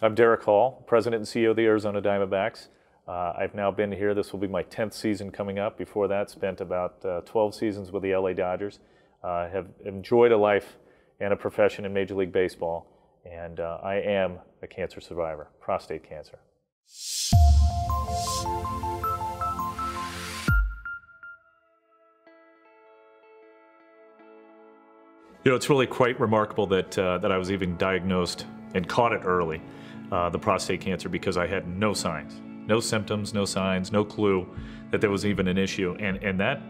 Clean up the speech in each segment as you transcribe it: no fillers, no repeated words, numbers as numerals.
I'm Derrick Hall, President and CEO of the Arizona Diamondbacks. I've now been here. This will be my 10th season coming up. Before that, spent about 12 seasons with the LA Dodgers. Have enjoyed a life and a profession in Major League Baseball, and I am a cancer survivor, prostate cancer. You know, it's really quite remarkable that I was even diagnosed and caught it early, the prostate cancer, because I had no signs, no symptoms, no signs, no clue that there was even an issue. And that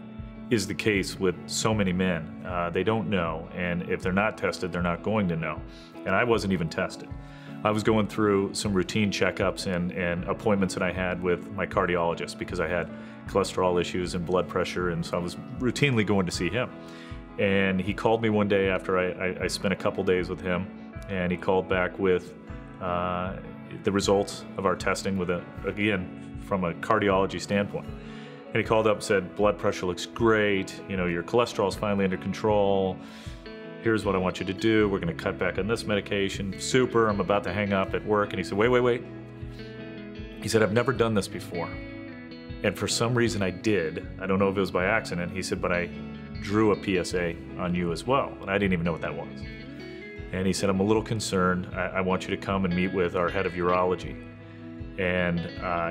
is the case with so many men. They don't know, and if they're not tested, they're not going to know. And I wasn't even tested. I was going through some routine checkups and appointments that I had with my cardiologist because I had cholesterol issues and blood pressure, and so I was routinely going to see him. And he called me one day after I spent a couple days with him, and he called back with the results of our testing with again, from a cardiology standpoint. And he called up and said, blood pressure looks great, you know, your cholesterol's finally under control, here's what I want you to do, we're gonna cut back on this medication, super, I'm about to hang up at work. And he said, wait. He said, I've never done this before. And for some reason I did. I don't know if it was by accident. He said, but I drew a PSA on you as well, and I didn't even know what that was. And he said, I'm a little concerned. I want you to come and meet with our head of urology. And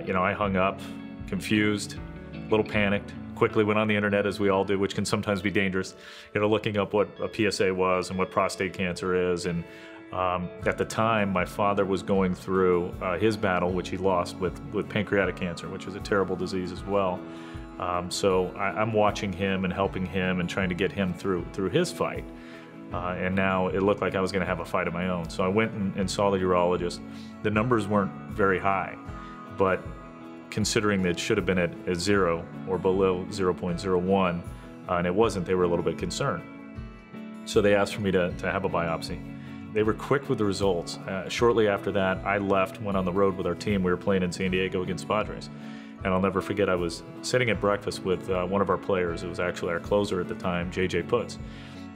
you know, I hung up, confused, a little panicked, quickly went on the internet, as we all do, which can sometimes be dangerous, you know, looking up what a PSA was and what prostate cancer is. And at the time, my father was going through his battle, which he lost with pancreatic cancer, which is a terrible disease as well. So I'm watching him and helping him and trying to get him through his fight. And now it looked like I was going to have a fight of my own. So I went and saw the urologist. The numbers weren't very high, but considering that it should have been at 0 or below 0.01, and it wasn't, they were a little bit concerned. So they asked for me to have a biopsy. They were quick with the results. Shortly after that, I left, went on the road with our team. We were playing in San Diego against Padres. And I'll never forget, I was sitting at breakfast with one of our players. It was actually our closer at the time, JJ Puts.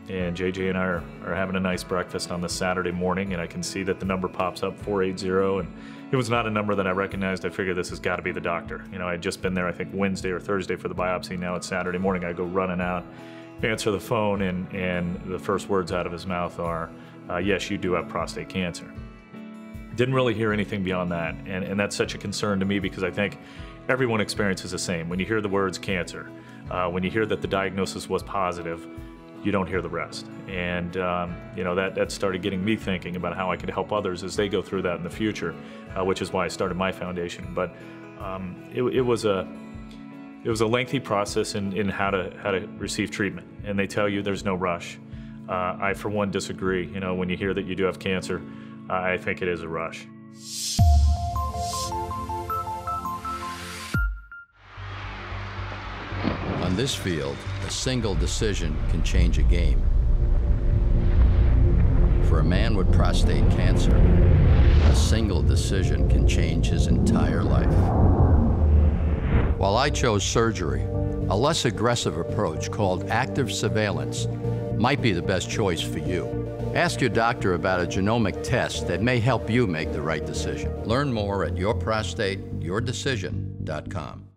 And JJ and I are having a nice breakfast on this Saturday morning, and I can see that the number pops up, 480, and it was not a number that I recognized. I figured this has got to be the doctor. You know, I had just been there, I think, Wednesday or Thursday for the biopsy. Now it's Saturday morning. I go running out, answer the phone, and the first words out of his mouth are, yes, you do have prostate cancer. Didn't really hear anything beyond that, and that's such a concern to me because I think everyone experiences the same. When you hear the words cancer, when you hear that the diagnosis was positive, you don't hear the rest. And you know, that started getting me thinking about how I could help others as they go through that in the future, which is why I started my foundation. But it was a lengthy process in how to receive treatment, and they tell you there's no rush. I, for one, disagree. You know, when you hear that you do have cancer, I think it is a rush. On this field, a single decision can change a game. For a man with prostate cancer, a single decision can change his entire life. While I chose surgery, a less aggressive approach called active surveillance might be the best choice for you. Ask your doctor about a genomic test that may help you make the right decision. Learn more at yourprostateyourdecision.com.